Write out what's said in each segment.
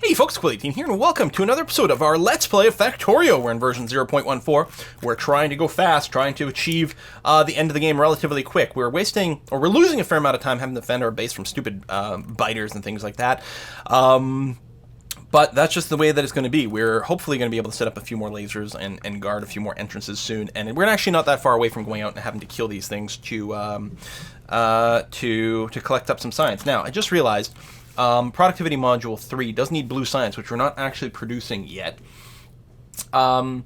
Hey folks, Quilly18 here, and welcome to another episode of our Let's Play of Factorio. We're in version 0.14. We're trying to go fast, trying to achieve the end of the game relatively quick. We're losing a fair amount of time having to defend our base from stupid biters and things like that. But that's just the way that it's going to be. We're hopefully going to be able to set up a few more lasers and guard a few more entrances soon. And we're actually not that far away from going out and having to kill these things to collect up some science. Now, I just realized Productivity Module 3 does need blue science, which we're not actually producing yet. But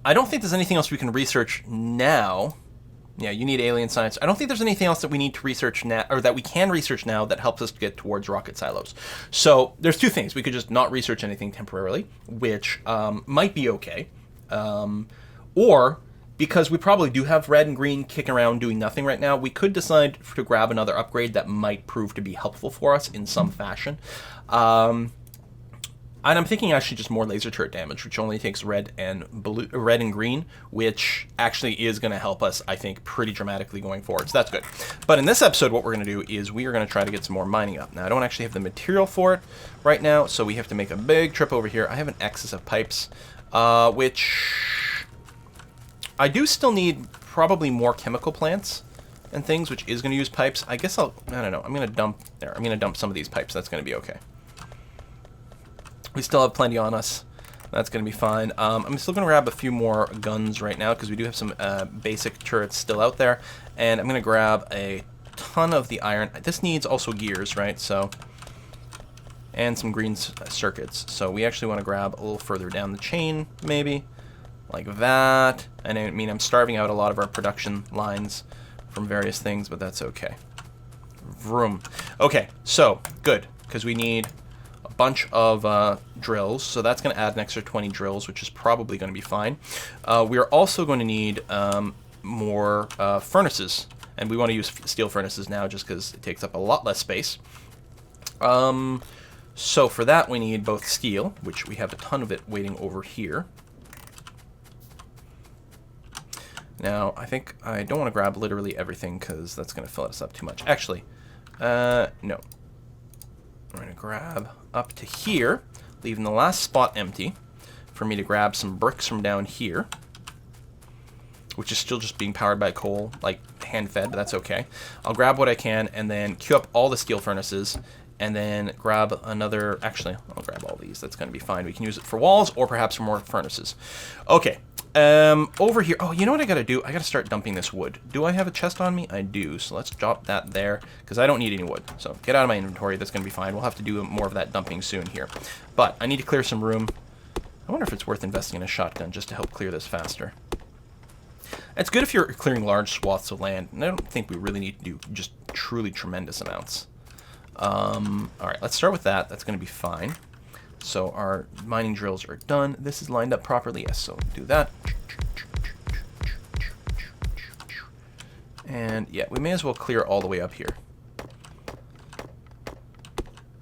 I don't think there's anything else we can research now. Yeah, you need alien science. I don't think there's anything else that we need to research now, or that we can research now, that helps us get towards rocket silos. So there's two things. We could just not research anything temporarily, which might be okay. Or, because we probably do have red and green kicking around doing nothing right now, we could decide to grab another upgrade that might prove to be helpful for us in some fashion. And I'm thinking actually just more laser turret damage, which only takes red and green, which actually is going to help us, I think, pretty dramatically going forward. So that's good. But in this episode, what we're going to do is we are going to try to get some more mining up. Now, I don't actually have the material for it right now, so we have to make a big trip over here. I have an excess of pipes, which I do still need probably more chemical plants and things, which is going to use pipes. I guess I don't know. I'm going to dump some of these pipes. That's going to be okay. We still have plenty on us. That's going to be fine. I'm still going to grab a few more guns right now because we do have some basic turrets still out there. And I'm going to grab a ton of the iron. This needs also gears, right? So, and some green circuits. So we actually want to grab a little further down the chain, maybe. Like that. And I mean, I'm starving out a lot of our production lines from various things, but that's okay. Vroom. Okay, so, good. Because we need bunch of drills, so that's going to add an extra 20 drills, which is probably going to be fine. We are also going to need more furnaces, and we want to use steel furnaces now just because it takes up a lot less space. So for that we need both steel, which we have a ton of it waiting over here. Now, I think I don't want to grab literally everything because that's going to fill us up too much. Actually, no. We're going to grab up to here, leaving the last spot empty for me to grab some bricks from down here, which is still just being powered by coal, like hand-fed, but that's okay. I'll grab what I can and then queue up all the steel furnaces and then grab another. Actually, I'll grab all these. That's going to be fine. We can use it for walls or perhaps for more furnaces. Okay. Over here, oh, you know what I gotta do? I gotta start dumping this wood. Do I have a chest on me? I do, so let's drop that there, because I don't need any wood. So get out of my inventory, that's gonna be fine. We'll have to do more of that dumping soon here. But I need to clear some room. I wonder if it's worth investing in a shotgun just to help clear this faster. It's good if you're clearing large swaths of land, and I don't think we really need to do just truly tremendous amounts. Alright, let's start with that. That's gonna be fine. So our mining drills are done. This is lined up properly. Yes, so do that. And yeah, we may as well clear all the way up here.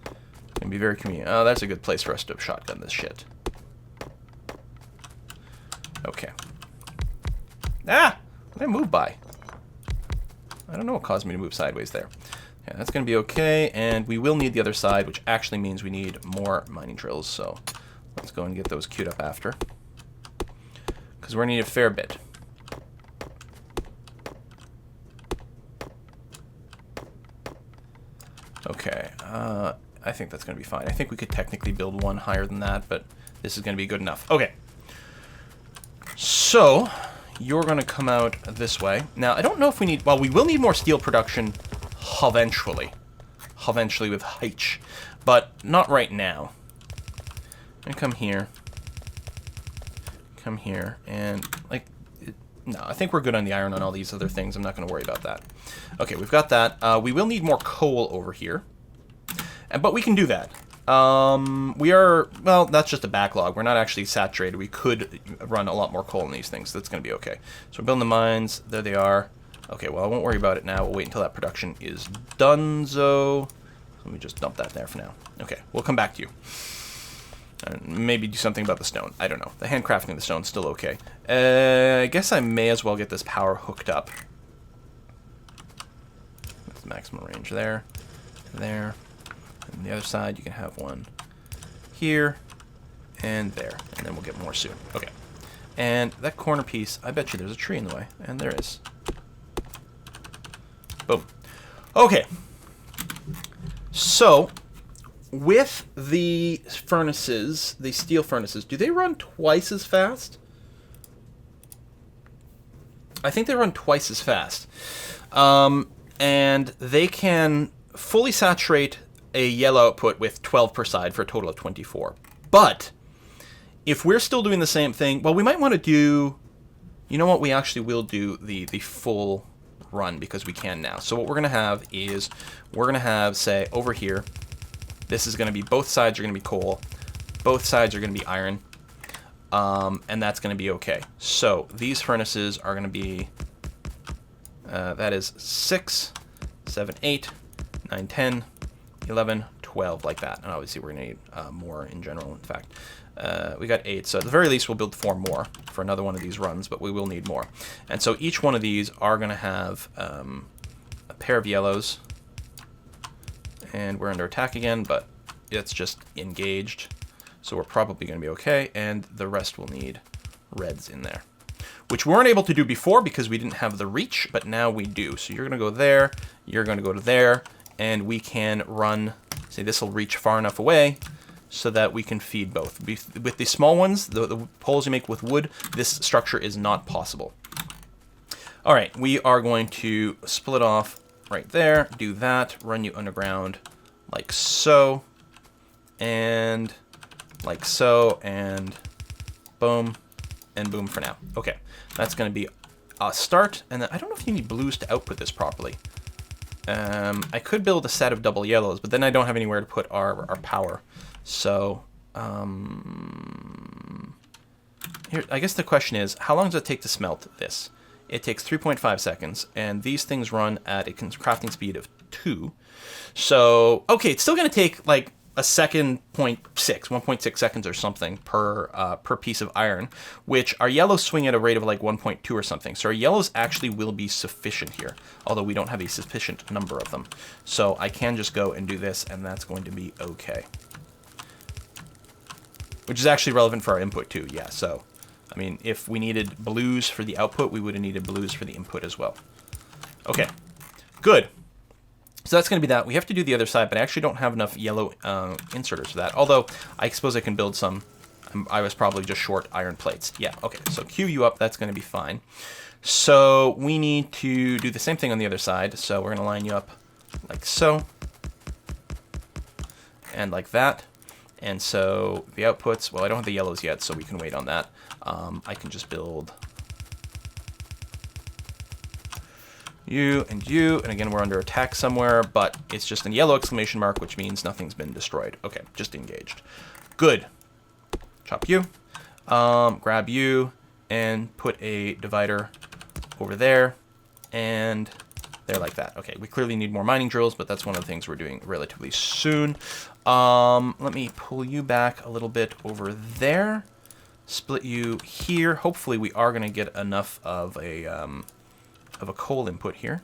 It's gonna be very convenient. Oh, that's a good place for us to shotgun this shit. Okay. Ah! What did I move by? I don't know what caused me to move sideways there. Yeah, that's going to be okay, and we will need the other side, which actually means we need more mining drills, so let's go and get those queued up after. Because we're going to need a fair bit. Okay, I think that's going to be fine. I think we could technically build one higher than that, but this is going to be good enough. Okay. So, you're going to come out this way. Now, I don't know if we need. Well, we will need more steel production eventually with H, but not right now. And come here, and like, no, I think we're good on the iron on all these other things. I'm not going to worry about that. Okay, we've got that. We will need more coal over here, but we can do that. Well, that's just a backlog. We're not actually saturated. We could run a lot more coal in these things. So that's going to be okay. So we're building the mines. There they are. Okay, well, I won't worry about it now. We'll wait until that production is donezo. Let me just dump that there for now. Okay, we'll come back to you. Maybe do something about the stone. I don't know. The handcrafting of the stone's still okay. I guess I may as well get this power hooked up. That's the maximum range there. And the other side, you can have one here, and there. And then we'll get more soon. Okay. And that corner piece, I bet you there's a tree in the way. And there is. Boom. Okay. So, with the furnaces, the steel furnaces, do they run twice as fast? I think they run twice as fast. And they can fully saturate a yellow output with 12 per side for a total of 24. But if we're still doing the same thing, well, we might want to do, you know what, we actually will do the full run because we can now. So what we're going to have is, we're going to have, say, over here, this is going to be, both sides are going to be coal, both sides are going to be iron, and that's going to be okay. So these furnaces are going to be, that is 6, 7, 8, 9, 10, 11, 12, like that. And obviously we're going to need more in general, in fact. We got 8, so at the very least we'll build 4 more for another one of these runs, but we will need more. And so each one of these are going to have a pair of yellows, and we're under attack again, but it's just engaged, so we're probably going to be okay, and the rest will need reds in there, which we weren't able to do before because we didn't have the reach, but now we do. So you're going to go there, you're going to go to there, and we can run, say this will reach far enough away so that we can feed both. With the small ones, the poles you make with wood, this structure is not possible. All right, we are going to split off right there, do that, run you underground like so, and like so, and boom, and boom for now. Okay, that's going to be a start, and then I don't know if you need blues to output this properly. I could build a set of double yellows, but then I don't have anywhere to put our power. So, here, I guess the question is, how long does it take to smelt this? It takes 3.5 seconds, and these things run at a crafting speed of 2. So, okay, it's still going to take like a second, 1.6 seconds or something per piece of iron, which our yellows swing at a rate of like 1.2 or something. So our yellows actually will be sufficient here, although we don't have a sufficient number of them. So I can just go and do this, and that's going to be okay. Which is actually relevant for our input too, yeah. So, I mean, if we needed blues for the output, we would have needed blues for the input as well. Okay, good. So that's going to be that. We have to do the other side, but I actually don't have enough yellow inserters for that. Although, I suppose I can build some. I was probably just short iron plates. Yeah, okay, so queue you up. That's going to be fine. So we need to do the same thing on the other side. So we're going to line you up like so. And like that. And so the outputs, well, I don't have the yellows yet, so we can wait on that. I can just build you, and again, we're under attack somewhere, but it's just a yellow exclamation mark, which means nothing's been destroyed. Okay, just engaged. Good. Chop you, grab you, and put a divider over there, and there like that. Okay, we clearly need more mining drills, but that's one of the things we're doing relatively soon. Let me pull you back a little bit over there, split you here. Hopefully we are going to get enough of a coal input here.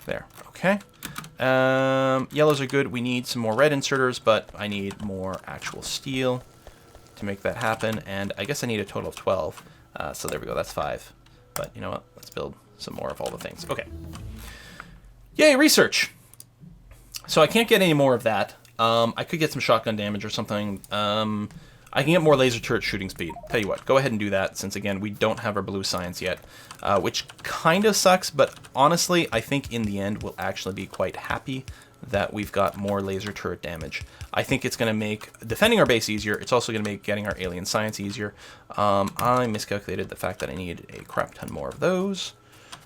There, okay. Yellows are good. We need some more red inserters, but I need more actual steel to make that happen, and I guess I need a total of 12. So there we go, that's 5. But you know what, let's build some more of all the things. Okay. Yay, research! So I can't get any more of that. I could get some shotgun damage or something. I can get more laser turret shooting speed. Tell you what, go ahead and do that, since again, we don't have our blue science yet, which kind of sucks, but honestly, I think in the end, we'll actually be quite happy that we've got more laser turret damage. I think it's going to make defending our base easier. It's also going to make getting our alien science easier. I miscalculated the fact that I need a crap ton more of those.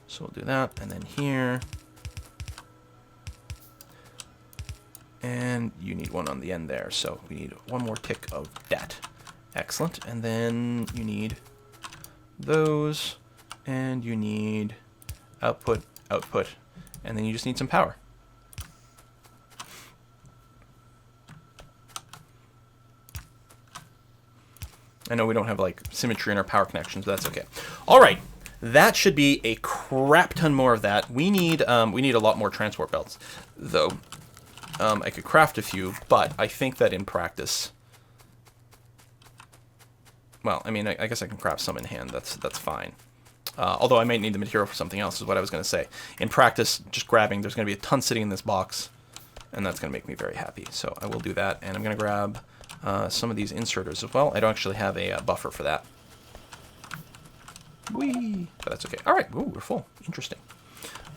So we'll do that, and then here. And you need one on the end there, so we need one more tick of that. Excellent. And then you need those, and you need output, and then you just need some power. I know we don't have like symmetry in our power connections, but that's okay. All right. That should be a crap ton more of that. We need a lot more transport belts, though. I could craft a few, but I think that in practice, well, I mean, I guess I can craft some in hand. That's fine. Although I might need the material for something else, is what I was going to say. In practice, just grabbing, there's going to be a ton sitting in this box, and that's going to make me very happy. So I will do that, and I'm going to grab some of these inserters as well. I don't actually have a buffer for that. Whee! But that's okay. All right. Ooh, we're full. Interesting.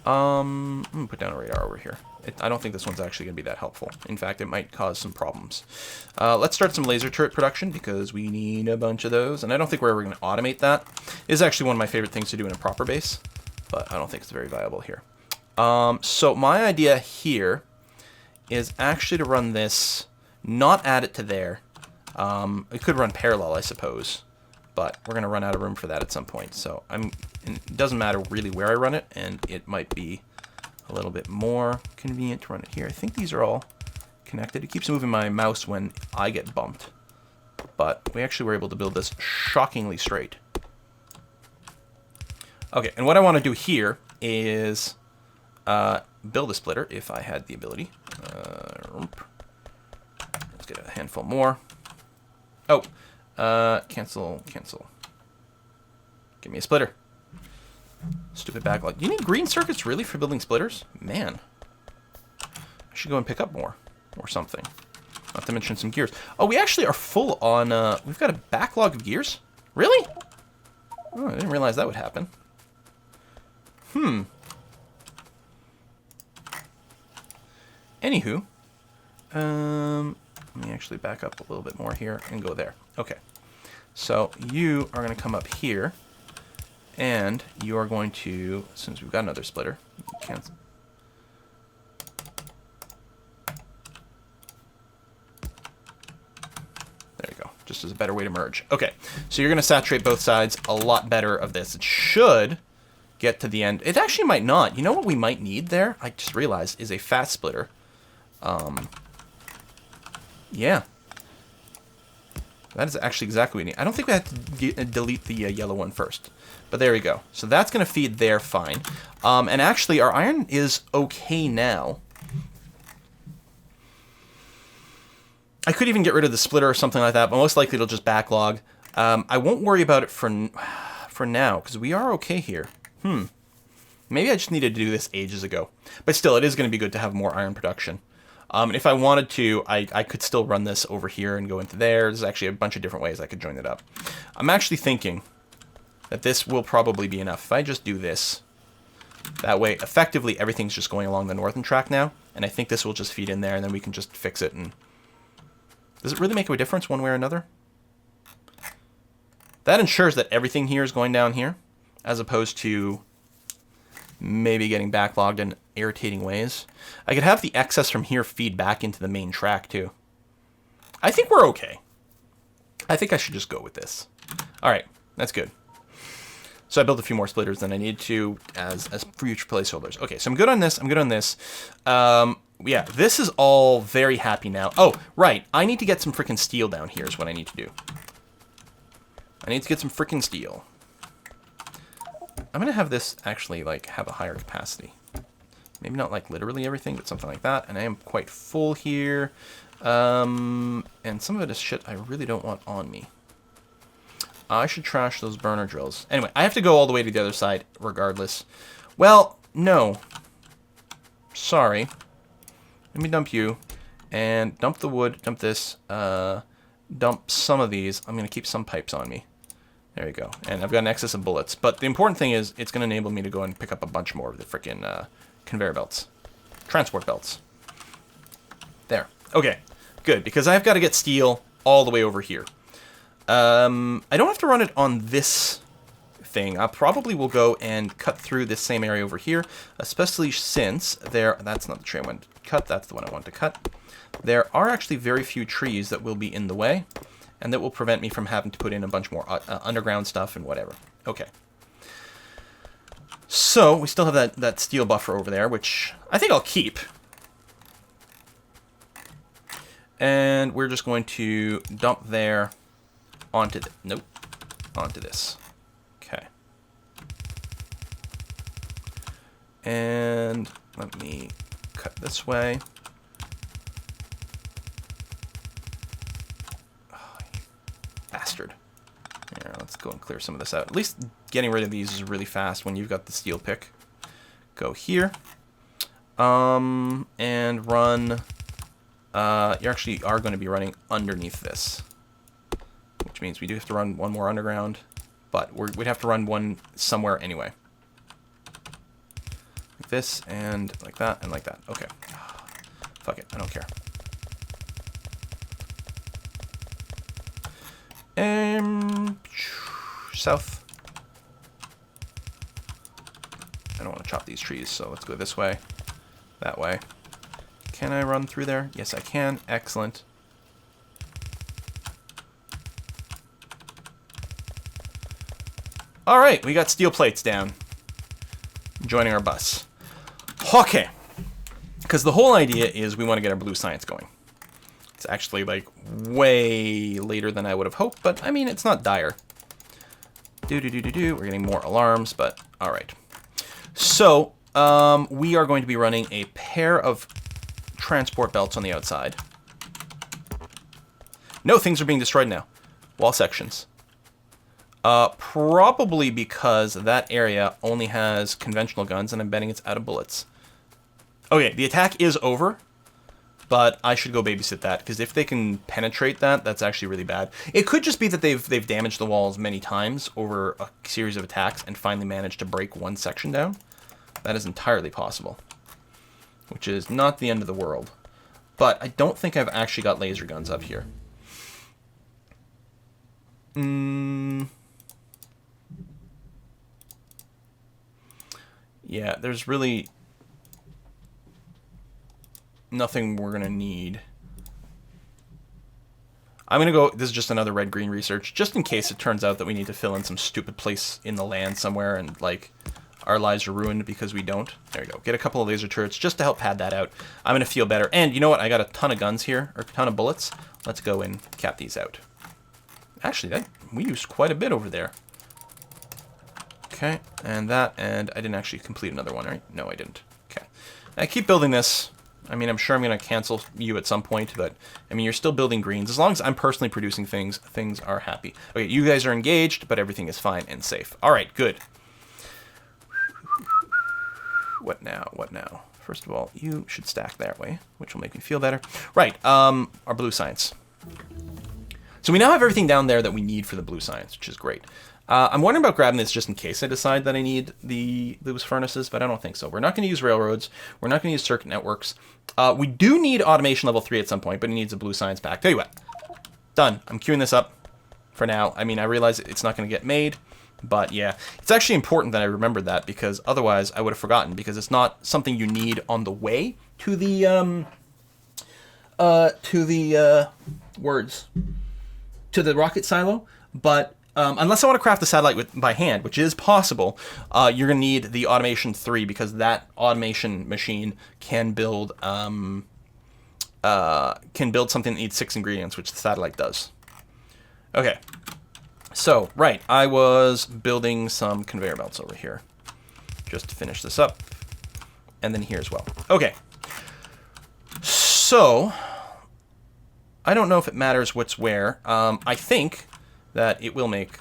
I'm going to put down a radar over here. I don't think this one's actually going to be that helpful. In fact, it might cause some problems. Let's start some laser turret production because we need a bunch of those. And I don't think we're ever going to automate that. It is actually one of my favorite things to do in a proper base, but I don't think it's very viable here. So my idea here is actually to run this, not add it to there. It could run parallel, I suppose, but we're going to run out of room for that at some point. So it doesn't matter really where I run it, and it might be a little bit more convenient to run it here. I think these are all connected. It keeps moving my mouse when I get bumped, but we actually were able to build this shockingly straight. Okay, and what I want to do here is build a splitter if I had the ability. Let's get a handful more. Oh, cancel. Give me a splitter. Stupid backlog. Do you need green circuits really for building splitters? Man. I should go and pick up more or something. Not to mention some gears. Oh, we actually are full on, we've got a backlog of gears? Really? Oh, I didn't realize that would happen. Anywho, let me actually back up a little bit more here and go there. Okay. So you are going to come up here. And you are going to, as soon as we've got another splitter, cancel. There you go, just as a better way to merge. Okay, so you're going to saturate both sides a lot better of this. It should get to the end. It actually might not. You know what we might need there? I just realized is a fat splitter. Yeah. That is actually exactly what we need. I don't think we have to delete the yellow one first. But there we go. So that's going to feed there fine. And actually, our iron is okay now. I could even get rid of the splitter or something like that, but most likely it'll just backlog. I won't worry about it for now, because we are okay here. Maybe I just needed to do this ages ago. But still, it is going to be good to have more iron production. And if I wanted to, I could still run this over here and go into there. There's actually a bunch of different ways I could join it up. I'm actually thinking that this will probably be enough. If I just do this, that way, effectively, everything's just going along the northern track now. And I think this will just feed in there, and then we can just fix it. And does it really make a difference one way or another? That ensures that everything here is going down here, as opposed to maybe getting backlogged in irritating ways. I could have the excess from here feed back into the main track, too. I think we're okay. I think I should just go with this. All right, that's good. So I built a few more splitters than I needed to as future placeholders. Okay, so I'm good on this. I'm good on this. Yeah, this is all very happy now. Oh, right. I need to get some freaking steel down here is what I need to do. I need to get some freaking steel. I'm going to have this actually, like, have a higher capacity. Maybe not, like, literally everything, but something like that. And I am quite full here. And some of it is shit I really don't want on me. I should trash those burner drills. Anyway, I have to go all the way to the other side regardless. Well, no. Sorry. Let me dump you. And dump the wood. Dump this. Dump some of these. I'm going to keep some pipes on me. There you go. And I've got an excess of bullets. But the important thing is it's going to enable me to go and pick up a bunch more of the frickin' conveyor belts. Transport belts. There. Okay. Good. Because I've got to get steel all the way over here. I don't have to run it on this thing. I probably will go and cut through this same area over here, especially since that's not the tree I wanted to cut, that's the one I want to cut. There are actually very few trees that will be in the way, and that will prevent me from having to put in a bunch more underground stuff and whatever. Okay. So, we still have that steel buffer over there, which I think I'll keep. And we're just going to dump there onto onto this. Okay. And let me cut this way. Oh, you bastard. Here, let's go and clear some of this out. At least getting rid of these is really fast when you've got the steel pick. Go here. And run... you actually are going to be running underneath this. Which means we do have to run one more underground. But we'd have to run one somewhere anyway. Like this, and like that, and like that. Okay. Fuck it, I don't care. South. I don't want to chop these trees, so let's go this way. That way. Can I run through there? Yes, I can. Excellent. All right, we got steel plates down. Joining our bus. Okay. Because the whole idea is we want to get our blue science going. It's actually like way later than I would have hoped, but I mean, it's not dire. We're getting more alarms, but all right. So we are going to be running a pair of transport belts on the outside. No, things are being destroyed now. Wall sections. Probably because that area only has conventional guns, and I'm betting it's out of bullets. Okay, the attack is over, but I should go babysit that, because if they can penetrate that, that's actually really bad. It could just be that they've damaged the walls many times over a series of attacks and finally managed to break one section down. That is entirely possible, which is not the end of the world. But I don't think I've actually got laser guns up here. Yeah, there's really nothing we're going to need. I'm going to go, this is just another red-green research, just in case it turns out that we need to fill in some stupid place in the land somewhere and, like, our lives are ruined because we don't. There we go. Get a couple of laser turrets just to help pad that out. I'm going to feel better. And you know what? I got a ton of guns here, or a ton of bullets. Let's go and cap these out. Actually, we used quite a bit over there. Okay, and that, and I didn't actually complete another one, right? No, I didn't. Okay. I keep building this. I mean, I'm sure I'm going to cancel you at some point, but, I mean, you're still building greens. As long as I'm personally producing things, things are happy. Okay, you guys are engaged, but everything is fine and safe. All right, good. What now? What now? First of all, you should stack that way, which will make me feel better. Right, our blue science. So we now have everything down there that we need for the blue science, which is great. I'm wondering about grabbing this just in case I decide that I need those furnaces, but I don't think so. We're not going to use railroads. We're not going to use circuit networks. We do need automation level 3 at some point, but it needs a blue science pack. Tell you what, done. I'm queuing this up for now. I mean, I realize it's not going to get made, but yeah. It's actually important that I remember that, because otherwise I would have forgotten, because it's not something you need on the way to the, to the rocket silo, but unless I want to craft the satellite by hand, which is possible, you're going to need the automation 3, because that automation machine can build something that needs 6 ingredients, which the satellite does. Okay, so right, I was building some conveyor belts over here, just to finish this up, and then here as well. Okay, so I don't know if it matters what's where. I think that it will make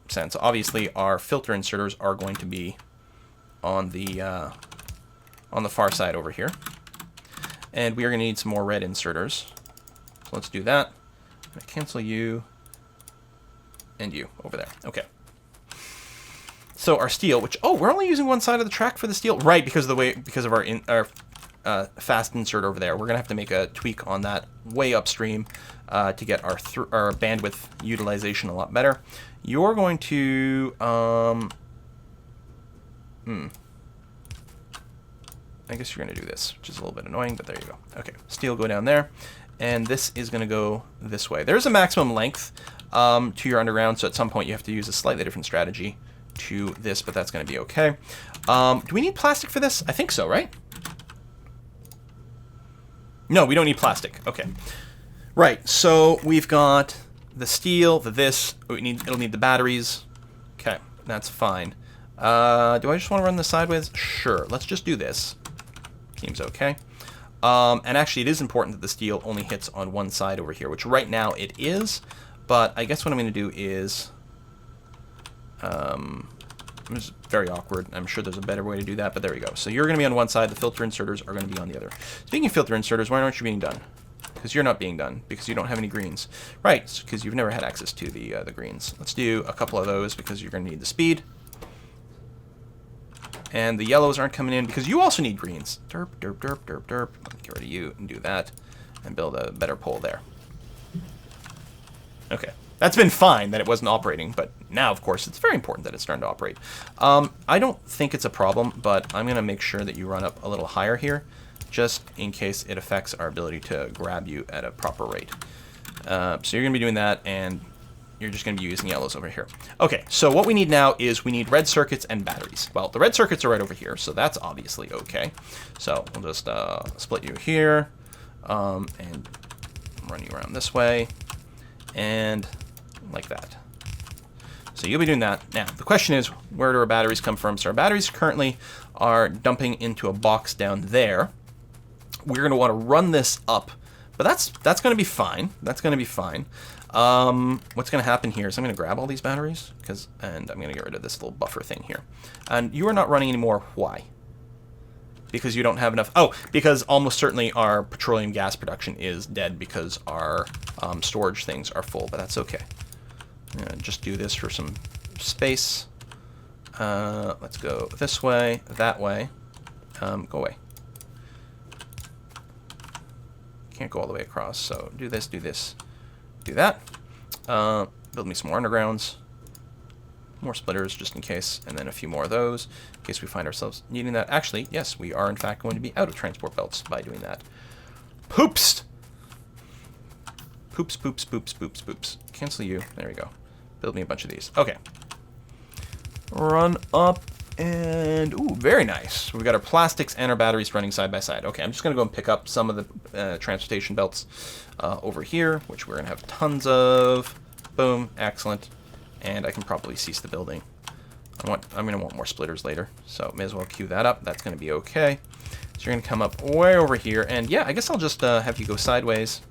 sense. Obviously, our filter inserters are going to be on the far side over here, and we are going to need some more red inserters. So let's do that. I'm going to cancel you and you over there. Okay. So our steel, which we're only using one side of the track for the steel, right? Because of our fast insert over there. We're gonna have to make a tweak on that way upstream to get our bandwidth utilization a lot better. You're going to I guess you're gonna do this, which is a little bit annoying, but there you go. Okay, steel go down there, and this is gonna go this way. There's a maximum length to your underground, so at some point you have to use a slightly different strategy to this, but that's gonna be okay. Do we need plastic for this? I think so, right? No, we don't need plastic. Okay. Right, so we've got the steel, it'll need the batteries. Okay, that's fine. Do I just want to run this sideways? Sure. Let's just do this. Seems okay. And actually, it is important that the steel only hits on one side over here, which right now it is. But I guess what I'm going to do is... it's very awkward. I'm sure there's a better way to do that, but there we go. So you're going to be on one side. The filter inserters are going to be on the other. Speaking of filter inserters, why aren't you being done? Because you're not being done. Because you don't have any greens. Right, because you've never had access to the greens. Let's do a couple of those because you're going to need the speed. And the yellows aren't coming in because you also need greens. Derp, derp, derp, derp, derp. Let me get rid of you and do that. And build a better pole there. Okay. That's been fine that it wasn't operating, but now, of course, it's very important that it's starting to operate. I don't think it's a problem, but I'm going to make sure that you run up a little higher here, just in case it affects our ability to grab you at a proper rate. So you're going to be doing that, and you're just going to be using yellows over here. Okay, so what we need now is we need red circuits and batteries. Well, the red circuits are right over here, so that's obviously okay. So we'll just split you here, and run you around this way, and... like that. So you'll be doing that. Now, the question is, where do our batteries come from? So our batteries currently are dumping into a box down there. We're going to want to run this up, but that's going to be fine. That's going to be fine. What's going to happen here is I'm going to grab all these batteries, and I'm going to get rid of this little buffer thing here. And you are not running anymore. Why? Because you don't have enough. Oh, because almost certainly our petroleum gas production is dead because our storage things are full, but that's okay. Just do this for some space. Let's go this way, that way. Go away. Can't go all the way across, so do this, do that. Build me some more undergrounds. More splitters, just in case, and then a few more of those, in case we find ourselves needing that. Actually, yes, we are, in fact, going to be out of transport belts by doing that. Poops! Poops, poops, poops, poops, poops. Cancel you. There we go. Build me a bunch of these. Okay. Run up, and... ooh, very nice. We've got our plastics and our batteries running side by side. Okay, I'm just going to go and pick up some of the transportation belts over here, which we're going to have tons of. Boom. Excellent. And I can probably cease the building. I'm going to want more splitters later, so may as well queue that up. That's going to be okay. So you're going to come up way over here, and yeah, I guess I'll just have you go sideways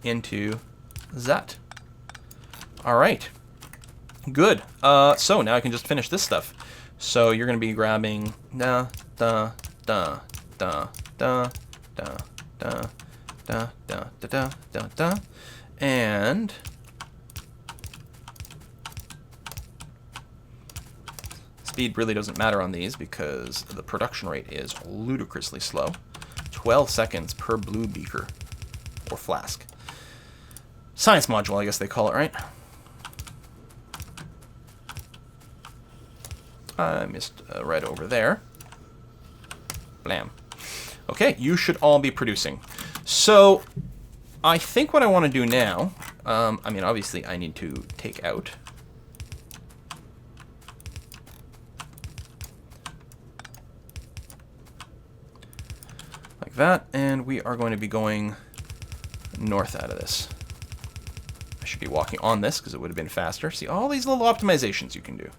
into that. All right. Good. So now I can just finish this stuff. So you're going to be grabbing da da da da da da da da da da da da, and speed really doesn't matter on these because the production rate is ludicrously slow. 12 seconds per blue beaker or flask. Science module, I guess they call it, right? I missed right over there. Blam. Okay, you should all be producing. So, I think what I want to do now, I mean, obviously I need to take out. Like that, and we are going to be going north out of this. I should be walking on this because it would have been faster. See, all these little optimizations you can do.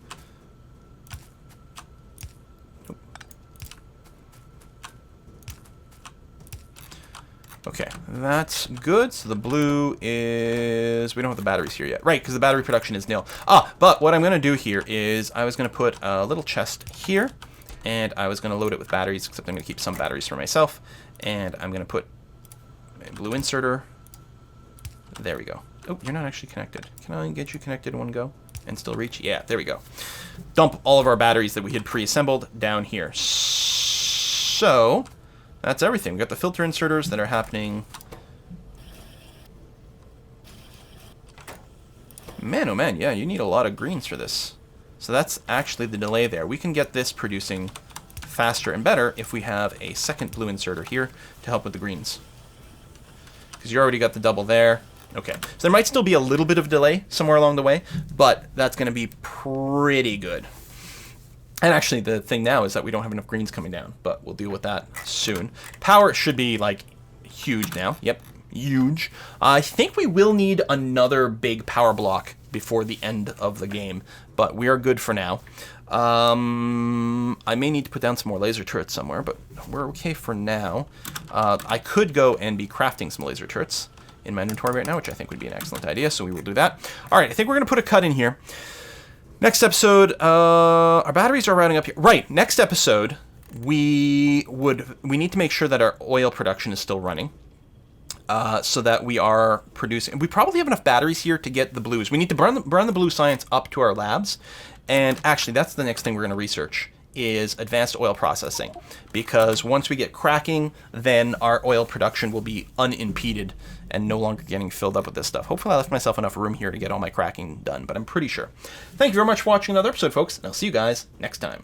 Okay, that's good. So the blue is... we don't have the batteries here yet. Right, because the battery production is nil. But what I'm going to do here is I was going to put a little chest here, and I was going to load it with batteries, except I'm going to keep some batteries for myself. And I'm going to put a blue inserter. There we go. Oh, you're not actually connected. Can I get you connected in one go and still reach? Yeah, there we go. Dump all of our batteries that we had pre-assembled down here. So... that's everything. We've got the filter inserters that are happening. Man, oh man, yeah, you need a lot of greens for this. So that's actually the delay there. We can get this producing faster and better if we have a second blue inserter here to help with the greens. Because you already got the double there. Okay, so there might still be a little bit of delay somewhere along the way, but that's going to be pretty good. And actually, the thing now is that we don't have enough greens coming down, but we'll deal with that soon. Power should be, like, huge now. Yep, huge. I think we will need another big power block before the end of the game, but we are good for now. I may need to put down some more laser turrets somewhere, but we're okay for now. I could go and be crafting some laser turrets in my inventory right now, which I think would be an excellent idea, so we will do that. All right, I think we're going to put a cut in here. Next episode, our batteries are rounding up here. Right, next episode, we need to make sure that our oil production is still running, so that we are producing. We probably have enough batteries here to get the blues. We need to burn the blue science up to our labs, and actually, that's the next thing we're going to research, is advanced oil processing, because once we get cracking, then our oil production will be unimpeded and no longer getting filled up with this stuff. Hopefully I left myself enough room here to get all my cracking done, but I'm pretty sure. Thank you very much for watching another episode, folks, and I'll see you guys next time.